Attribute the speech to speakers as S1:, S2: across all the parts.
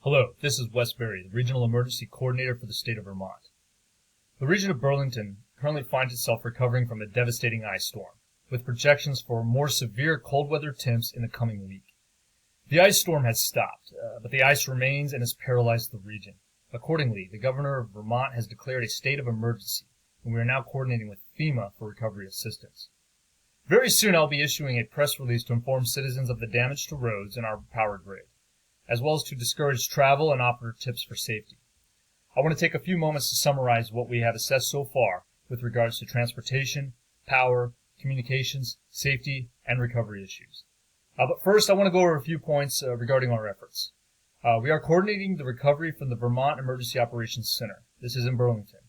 S1: Hello, this is W.Berry, the Regional Emergency Coordinator for the state of Vermont. The region of Burlington currently finds itself recovering from a devastating ice storm, with projections for more severe cold weather temps in the coming week. The ice storm has stopped, but the ice remains and has paralyzed the region. Accordingly, the governor of Vermont has declared a state of emergency, and we are now coordinating with FEMA for recovery assistance. Very soon I'll be issuing a press release to inform citizens of the damage to roads and our power grid, as well as to discourage travel and offer tips for safety. I want to take a few moments to summarize what we have assessed so far with regards to transportation, power, communications, safety, and recovery issues. But first, I want to go over a few points regarding our efforts. We are coordinating the recovery from the Vermont Emergency Operations Center. This is in Burlington.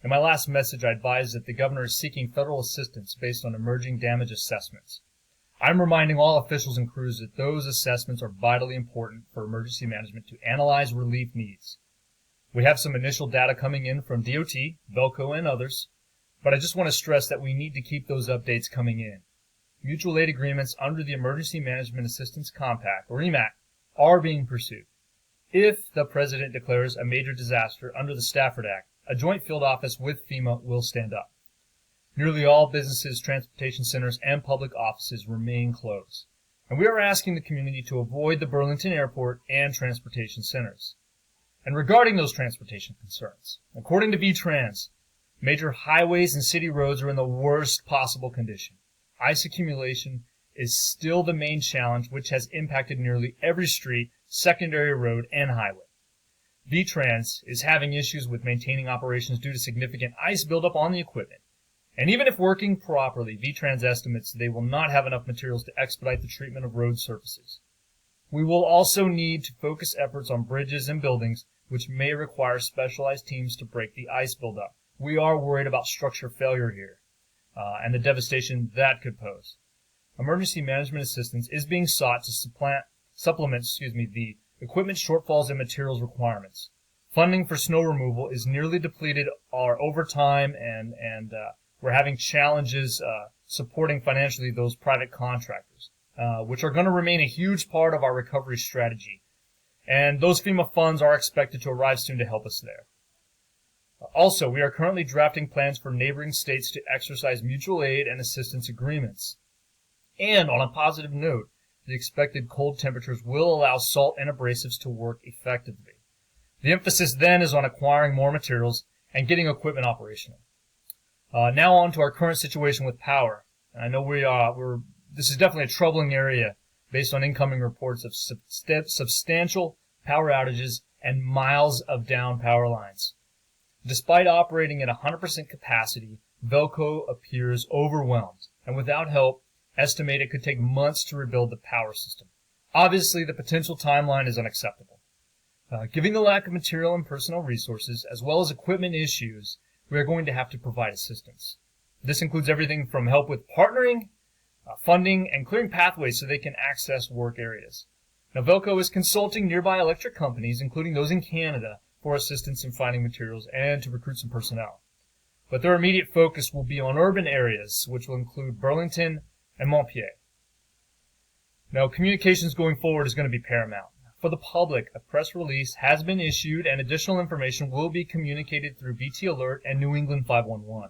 S1: In my last message, I advised that the governor is seeking federal assistance based on emerging damage assessments. I'm reminding all officials and crews that those assessments are vitally important for emergency management to analyze relief needs. We have some initial data coming in from DOT, Velco, and others, but I just want to stress that we need to keep those updates coming in. Mutual aid agreements under the Emergency Management Assistance Compact, or EMAC, are being pursued. If the President declares a major disaster under the Stafford Act, a joint field office with FEMA will stand up. Nearly all businesses, transportation centers, and public offices remain closed, and we are asking the community to avoid the Burlington Airport and transportation centers. And regarding those transportation concerns, according to V-Trans, major highways and city roads are in the worst possible condition. Ice accumulation is still the main challenge, which has impacted nearly every street, secondary road, and highway. V-Trans is having issues with maintaining operations due to significant ice buildup on the equipment. And even if working properly, V-Trans estimates they will not have enough materials to expedite the treatment of road surfaces. We will also need to focus efforts on bridges and buildings, which may require specialized teams to break the ice buildup. We are worried about structure failure here, and the devastation that could pose. Emergency management assistance is being sought to supplement the equipment shortfalls and materials requirements. Funding for snow removal is nearly depleted over time, and we're having challenges supporting financially those private contractors, which are going to remain a huge part of our recovery strategy. And those FEMA funds are expected to arrive soon to help us there. Also, we are currently drafting plans for neighboring states to exercise mutual aid and assistance agreements. And on a positive note, the expected cold temperatures will allow salt and abrasives to work effectively. The emphasis then is on acquiring more materials and getting equipment operational. Now on to our current situation with power. And I know this is definitely a troubling area based on incoming reports of substantial power outages and miles of down power lines. Despite operating at 100% capacity, Velco appears overwhelmed, and without help, estimate it could take months to rebuild the power system. Obviously, the potential timeline is unacceptable. Given the lack of material and personnel resources, as well as equipment issues, we are going to have to provide assistance. This includes everything from help with partnering, funding, and clearing pathways so they can access work areas. Now, Velco is consulting nearby electric companies, including those in Canada, for assistance in finding materials and to recruit some personnel. But their immediate focus will be on urban areas, which will include Burlington and Montpelier. Now, communications going forward is going to be paramount. For the public, a press release has been issued and additional information will be communicated through BT Alert and New England 511.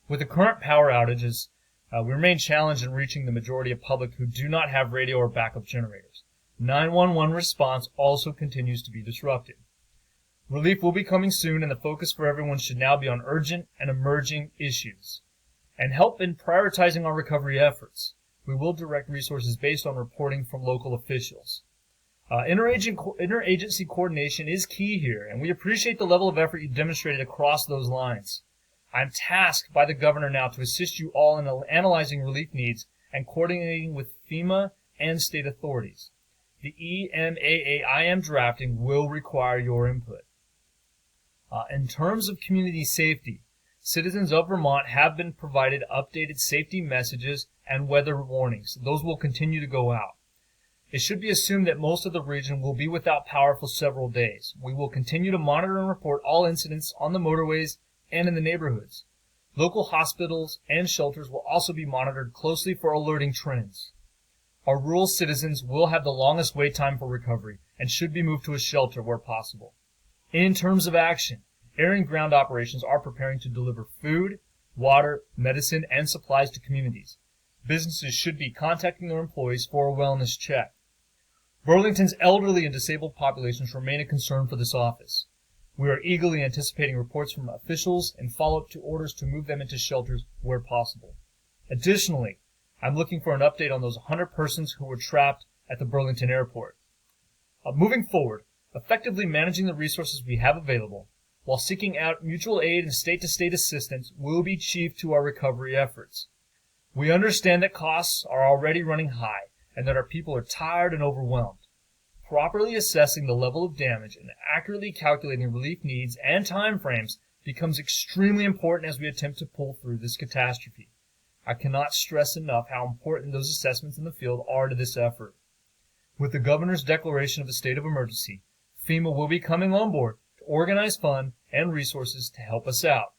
S1: With the current power outages, we remain challenged in reaching the majority of public who do not have radio or backup generators. 911 response also continues to be disrupted. Relief will be coming soon, and the focus for everyone should now be on urgent and emerging issues and help in prioritizing our recovery efforts. We will direct resources based on reporting from local officials. Interagency coordination is key here, and we appreciate the level of effort you demonstrated across those lines. I'm tasked by the governor now to assist you all in analyzing relief needs and coordinating with FEMA and state authorities. The EMAA I am drafting will require your input. In terms of community safety, citizens of Vermont have been provided updated safety messages and weather warnings. Those will continue to go out. It should be assumed that most of the region will be without power for several days. We will continue to monitor and report all incidents on the motorways and in the neighborhoods. Local hospitals and shelters will also be monitored closely for alerting trends. Our rural citizens will have the longest wait time for recovery, and should be moved to a shelter where possible. In terms of action, air and ground operations are preparing to deliver food, water, medicine, and supplies to communities. Businesses should be contacting their employees for a wellness check. Burlington's elderly and disabled populations remain a concern for this office. We are eagerly anticipating reports from officials and follow-up to orders to move them into shelters where possible. Additionally, I'm looking for an update on those 100 persons who were trapped at the Burlington airport. Moving forward, effectively managing the resources we have available, while seeking out mutual aid and state-to-state assistance, will be chief to our recovery efforts. We understand that costs are already running high and that our people are tired and overwhelmed. Properly assessing the level of damage and accurately calculating relief needs and timeframes becomes extremely important as we attempt to pull through this catastrophe. I cannot stress enough how important those assessments in the field are to this effort. With the governor's declaration of a state of emergency, FEMA will be coming on board to organize funds and resources to help us out.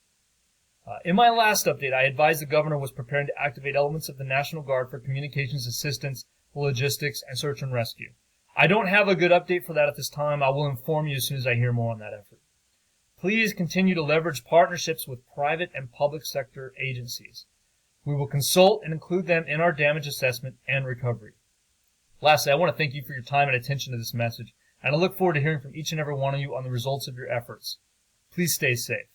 S1: In my last update, I advised the governor was preparing to activate elements of the National Guard for communications assistance, logistics, and search and rescue. I don't have a good update for that at this time. I will inform you as soon as I hear more on that effort. Please continue to leverage partnerships with private and public sector agencies. We will consult and include them in our damage assessment and recovery. Lastly, I want to thank you for your time and attention to this message, and I look forward to hearing from each and every one of you on the results of your efforts. Please stay safe.